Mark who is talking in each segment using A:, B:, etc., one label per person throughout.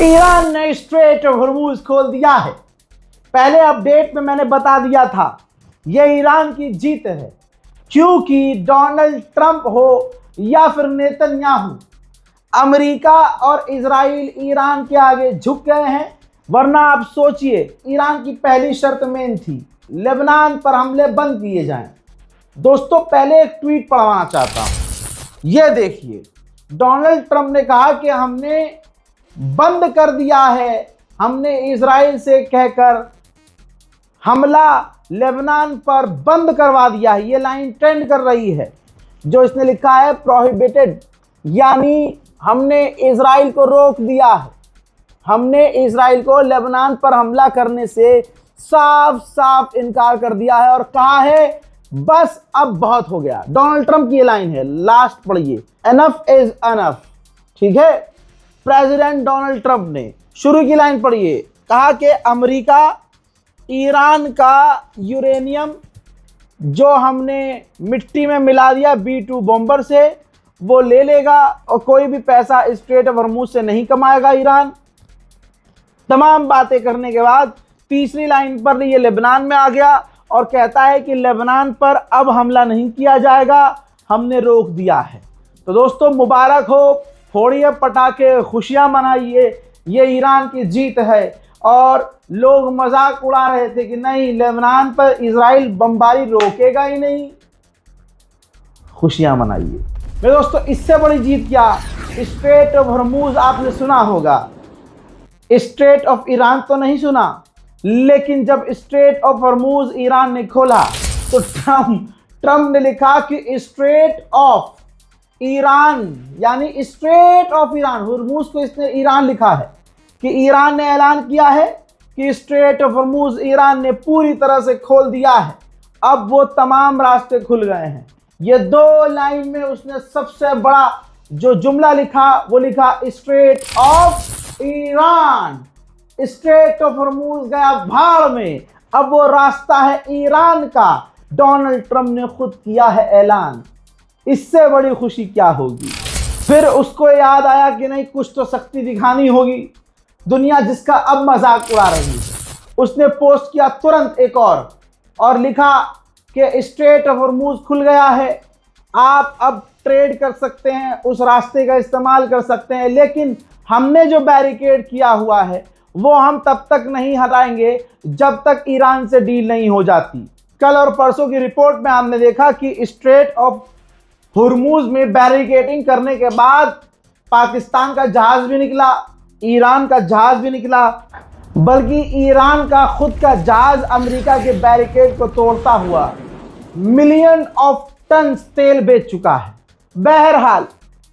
A: Iran ने straight of Hormuz खोल दिया है। पहले अपडेट में मैंने बता दिया था यह ईरान की जीत है, क्योंकि डोनाल्ड ट्रंप हो या फिर नेतन्याहू, अमेरिका और इजराइल ईरान के आगे झुक गए हैं। वरना आप सोचिए, ईरान की पहली शर्त मेन थी लेबनान पर हमले बंद किए जाएं। दोस्तों, पहले एक ट्वीट पढ़वाना चाहता हूं, यह देखिए। डोनाल्ड ट्रंप ने कहा कि हमने बंद कर दिया है, हमने इजराइल से कहकर हमला लेबनान पर बंद करवा दिया है। ये लाइन ट्रेंड कर रही है। जो इसने लिखा है प्रोहिबिटेड, यानी हमने इजराइल को रोक दिया है, हमने इजराइल को लेबनान पर हमला करने से साफ साफ इनकार कर दिया है और कहा है बस अब बहुत हो गया। डोनाल्ड ट्रंप की ये लाइन है, लास्ट पढ़िए, एनफ इज एनफ। ठीक है, प्रेसिडेंट डोनाल्ड ट्रंप ने शुरू की लाइन पढ़िए, कहा कि अमेरिका ईरान का यूरेनियम जो हमने मिट्टी में मिला दिया B-2 बॉम्बर से, वो ले लेगा और कोई भी पैसा स्ट्रेट ऑफ हॉर्मूज से नहीं कमाएगा ईरान। तमाम बातें करने के बाद तीसरी लाइन पर ये लेबनान में आ गया और कहता है कि लेबनान पर अब हमला नहीं किया जाएगा, हमने रोक दिया है। तो दोस्तों, मुबारक हो, फोड़िए पटाखे, खुशियां मनाइए, ये ईरान की जीत है। और लोग मजाक उड़ा रहे थे कि नहीं, लेबनान पर इजराइल बमबारी रोकेगा ही नहीं, खुशियां मनाइए। मेरे दोस्तों, इससे बड़ी जीत क्या, स्ट्रेट ऑफ हॉर्मूज आपने सुना होगा, स्ट्रेट ऑफ ईरान तो नहीं सुना, लेकिन जब स्ट्रेट ऑफ हॉर्मूज ईरान ने खोला तो ट्रंप ने लिखा कि स्ट्रेट ऑफ ईरान, यानी स्ट्रेट ऑफ ईरान। हॉर्मूज को इसने ईरान लिखा है कि ईरान ने ऐलान किया है कि स्ट्रेट ऑफ हॉर्मूज ईरान ने पूरी तरह से खोल दिया है। अब वो तमाम रास्ते खुल गए हैं। ये दो लाइन में उसने सबसे बड़ा जो जुमला लिखा वो लिखा straight of Iran. Straight of Hormuz गया भाड़ में, अब वो रास्ता है ईरान का। डोनाल्ड ट्रंप ने खुद किया है ऐलान, इससे बड़ी खुशी क्या होगी। फिर उसको याद आया कि नहीं, कुछ तो शक्ति दिखानी होगी, दुनिया जिसका अब मजाक उड़ा रही है। उसने पोस्ट किया तुरंत एक और लिखा कि स्ट्रेट ऑफ हॉर्मूज खुल गया है, आप अब ट्रेड कर सकते हैं, उस रास्ते का इस्तेमाल कर सकते हैं, लेकिन हमने जो बैरिकेड किया हुआ है वो हम तब तक नहीं हटाएंगे जब तक ईरान से डील नहीं हो जाती। कल और परसों की रिपोर्ट में हमने देखा कि स्ट्रेट ऑफ हॉर्मूज में बैरिकेडिंग करने के बाद पाकिस्तान का जहाज भी निकला, ईरान का जहाज भी निकला, बल्कि ईरान का खुद का जहाज अमेरिका के बैरिकेड को तोड़ता हुआ मिलियन ऑफ टन तेल बेच चुका है। बहरहाल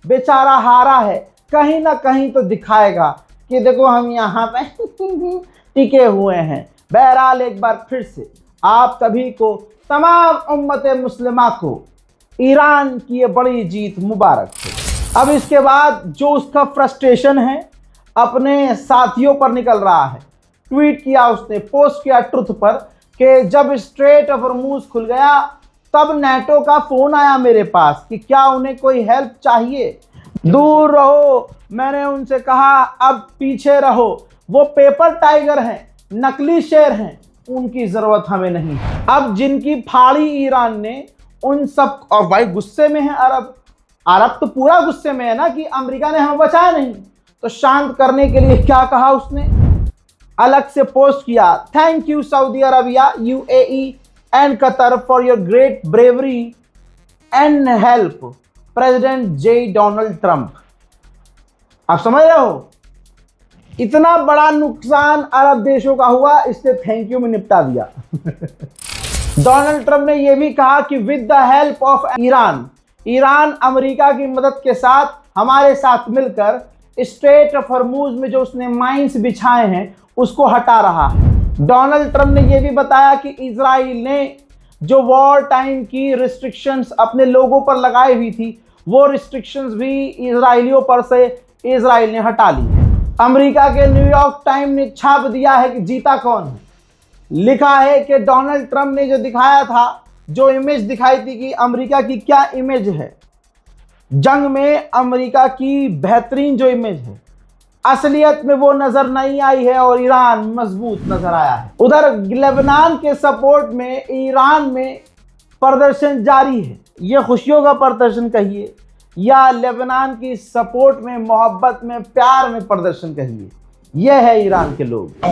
A: बेचारा हारा है, कहीं ना कहीं तो दिखाएगा कि देखो हम यहाँ पे टिके हुए हैं। बहरहाल एक बार फिर से आप सभी को, तमाम उम्मत मुस्लिमा को ईरान की ये बड़ी जीत मुबारक हो। अब इसके बाद जो उसका फ्रस्ट्रेशन है अपने साथियों पर निकल रहा है। ट्वीट किया उसने, पोस्ट किया ट्रुथ पर कि जब स्ट्रेट ऑफ हॉर्मूज खुल गया तब नेटो का फोन आया मेरे पास कि क्या उन्हें कोई हेल्प चाहिए। दूर रहो, मैंने उनसे कहा अब पीछे रहो, वो पेपर टाइगर हैं, नकली शेर हैं, उनकी जरूरत हमें नहीं है। अब जिनकी फाड़ी ईरान ने उन सब, और भाई गुस्से में है अरब तो पूरा गुस्से में है ना कि अमेरिका ने हमें बचाया नहीं। तो शांत करने के लिए क्या कहा उसने, अलग से पोस्ट किया, thank you Saudi Arabia, UAE and Qatar for your great bravery and help, president J. Donald Trump. आप समझ रहे हो, इतना बड़ा नुकसान अरब देशों का हुआ, इससे थैंक यू में निपटा दिया। डोनाल्ड ट्रंप ने यह भी कहा कि with the help of Iran America की मदद के साथ, हमारे साथ मिलकर स्ट्रेट ऑफ हॉर्मूज में जो उसने माइंस बिछाए हैं उसको हटा रहा है। डोनाल्ड ट्रंप ने यह भी बताया कि इजराइल ने जो वॉर टाइम की रिस्ट्रिक्शंस अपने लोगों पर लगाई हुई थी, वो रिस्ट्रिक्शंस भी इजराइलियों पर से इजराइल ने हटा ली है। अमेरिका के न्यूयॉर्क टाइम ने छाप दिया है कि जीता कौन है। लिखा है कि डोनाल्ड ट्रंप ने जो दिखाया था, जो इमेज दिखाई थी कि अमेरिका की क्या इमेज है, जंग में अमेरिका की बेहतरीन जो इमेज है असलियत में वो नजर नहीं आई है और ईरान मजबूत नजर आया है। उधर लेबनान के सपोर्ट में ईरान में प्रदर्शन जारी है। ये खुशियों का प्रदर्शन कहिए या लेबनान की सपोर्ट में, मोहब्बत में, प्यार में प्रदर्शन कहिए, यह है ईरान के लोग।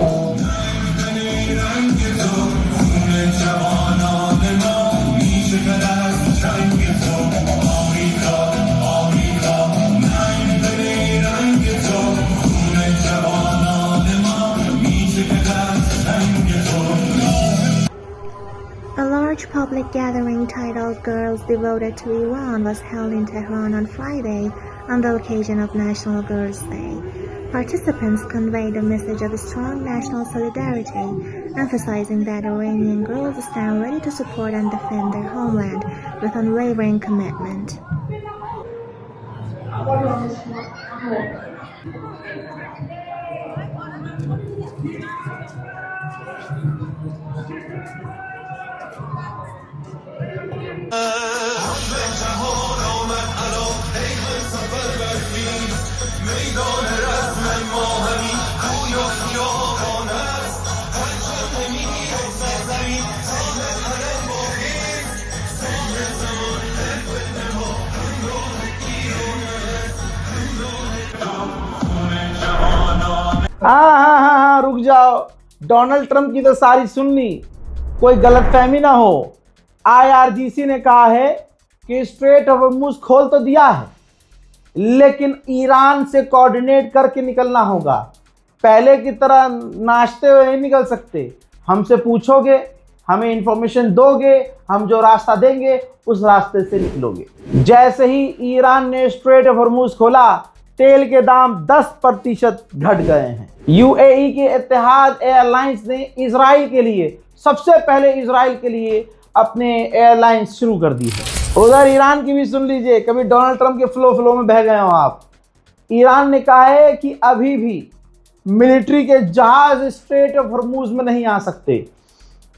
B: A large public gathering titled Girls Devoted to Iran was held in Tehran on Friday on the occasion of National Girls' Day. Participants conveyed a message of strong national solidarity, emphasizing that Iranian girls stand ready to support and defend their homeland with unwavering commitment.
A: हाँ, रुक जाओ। Donald Trump की तो सारी सुन ली, कोई गलतफहमी ना हो। IRGC ने कहा है कि स्ट्रेट ऑफ हॉर्मुज खोल तो दिया है, लेकिन ईरान से कोऑर्डिनेट करके निकलना होगा। पहले की तरह नाचते हुए नहीं निकल सकते। हमसे पूछोगे, हमें इंफॉर्मेशन दोगे, हम जो रास्ता देंगे उस रास्ते से निकलोगे। जैसे ही ईरान ने स्ट्रेट ऑफ हॉर्मुज खोला, तेल के दाम 10% घट गए हैं। UAE के इत्तेहाद एयरलाइंस ने इजराइल के लिए, सबसे पहले इजराइल के लिए अपने एयरलाइंस शुरू कर दी है। उधर ईरान की भी सुन लीजिए, कभी डोनाल्ड ट्रंप के फ्लो में बह गए हो आप। ईरान ने कहा है कि अभी भी मिलिट्री के जहाज स्ट्रेट ऑफ हॉर्मुज में नहीं आ सकते।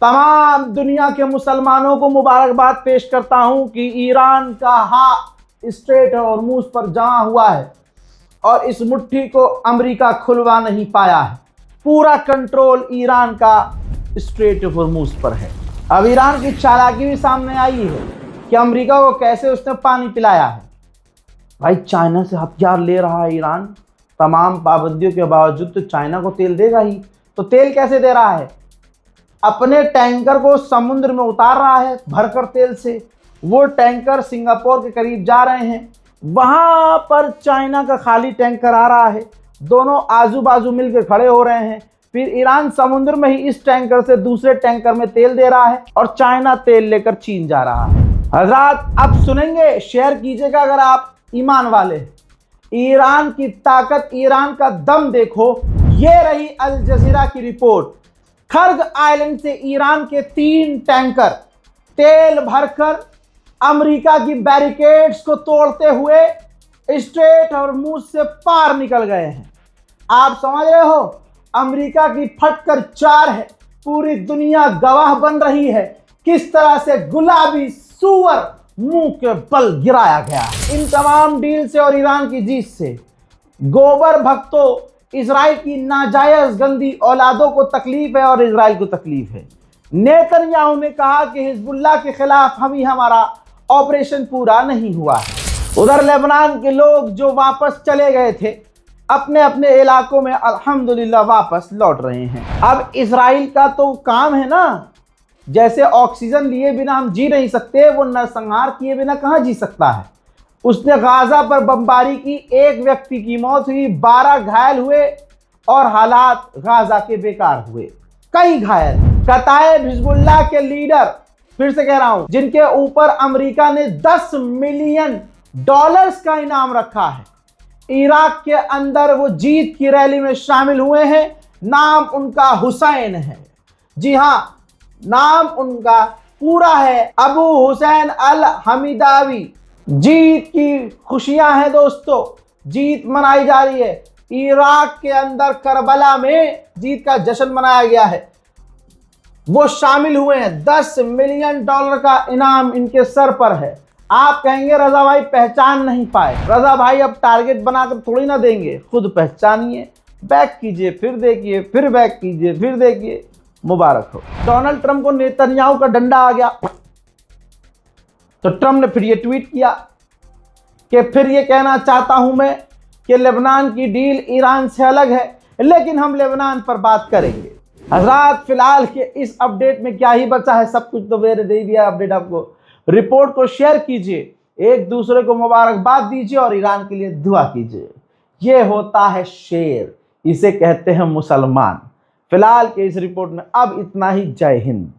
A: तमाम दुनिया के मुसलमानों को मुबारकबाद पेश करता हूं कि ईरान का हाथ स्ट्रेट ऑफ हॉर्मुज पर जमा हुआ है और इस मुट्ठी को अमेरिका खुलवा नहीं पाया है। पूरा कंट्रोल ईरान का स्ट्रेट ऑफ हॉर्मुज पर है। अब ईरान की चालाकी भी सामने आई है कि अमेरिका को कैसे उसने पानी पिलाया है। भाई, चाइना से हथियार ले रहा है ईरान, तमाम पाबंदियों के बावजूद तो चाइना को तेल देगा ही। तो तेल कैसे दे रहा है? अपने टैंकर को समुद्र में उतार रहा है भरकर तेल से। वो टैंकर सिंगापुर के करीब जा रहे हैं, वहां पर चाइना का खाली टैंकर आ रहा है। दोनों आजू बाजू मिलकर खड़े हो रहे हैं। फिर ईरान समुद्र में ही इस टैंकर से दूसरे टैंकर में तेल दे रहा है और चाइना तेल लेकर चीन जा रहा है। हजरात, अब सुनेंगे, शेयर कीजिएगा अगर आप ईमान वाले। ईरान की ताकत, ईरान का दम देखो। ये रही अल जजीरा की रिपोर्ट। खर्ग आइलैंड से ईरान के 3 टैंकर तेल भरकर अमेरिका की बैरिकेड्स को तोड़ते हुए स्ट्रेट हॉर्मुज से पार निकल गए हैं। आप समझ रहे हो, अमेरिका की फटकर 4 है। पूरी दुनिया गवाह बन रही है किस तरह से गुलाबी सूअर मुंह के बल गिराया गया। इन तमाम डील से और ईरान की जीत से गोबर भक्तों, इजराइल की नाजायज गंदी औलादों को तकलीफ है और इजराइल को तकलीफ है। नेतन्याहू ने कहा कि हिजबुल्लाह के खिलाफ हमारा ऑपरेशन पूरा नहीं हुआ है। उधर लेबनान के लोग जो वापस चले गए थे अपने अपने इलाकों में, अल्हम्दुलिल्लाह वापस लौट रहे हैं। अब इजराइल का तो काम है ना, जैसे ऑक्सीजन लिए बिना हम जी नहीं सकते, वो नरसंहार किए बिना कहाँ जी सकता है। उसने गाजा पर बमबारी की, 1 व्यक्ति की मौत हुई, 12 घायल हुए और हालात गाजा के बेकार हुए। कई घायल। कताइब हिजबुल्लाह के लीडर, फिर से कह रहा हूं, जिनके ऊपर अमेरिका ने $10 मिलियन का इनाम रखा है, इराक के अंदर वो जीत की रैली में शामिल हुए हैं। नाम उनका हुसैन है। जी हां, नाम उनका पूरा है अबू हुसैन अल हमीदावी। जीत की खुशियां हैं दोस्तों, जीत मनाई जा रही है। इराक के अंदर करबला में जीत का जश्न मनाया गया है। वो शामिल हुए हैं। $10 मिलियन का इनाम इनके सर पर है। आप कहेंगे रजा भाई पहचान नहीं पाए। रजा भाई अब टारगेट बनाकर थोड़ी ना देंगे, खुद पहचानिए, बैक कीजिए फिर देखिए, फिर बैक कीजिए फिर देखिए। मुबारक हो। डोनाल्ड ट्रंप को नेतन्याहू का डंडा आ गया, तो ट्रंप ने फिर ये ट्वीट किया कि फिर ये कहना चाहता हूं मैं कि लेबनान की डील ईरान से अलग है, लेकिन हम लेबनान पर बात करेंगे। हजरात फिलहाल के इस अपडेट में क्या ही बचा है, सब कुछ तो मैंने दे दिया अपडेट आपको। रिपोर्ट को शेयर कीजिए, एक दूसरे को मुबारकबाद दीजिए और ईरान के लिए दुआ कीजिए। ये होता है शेर, इसे कहते हैं मुसलमान। फिलहाल के इस रिपोर्ट में अब इतना ही। जय हिंद।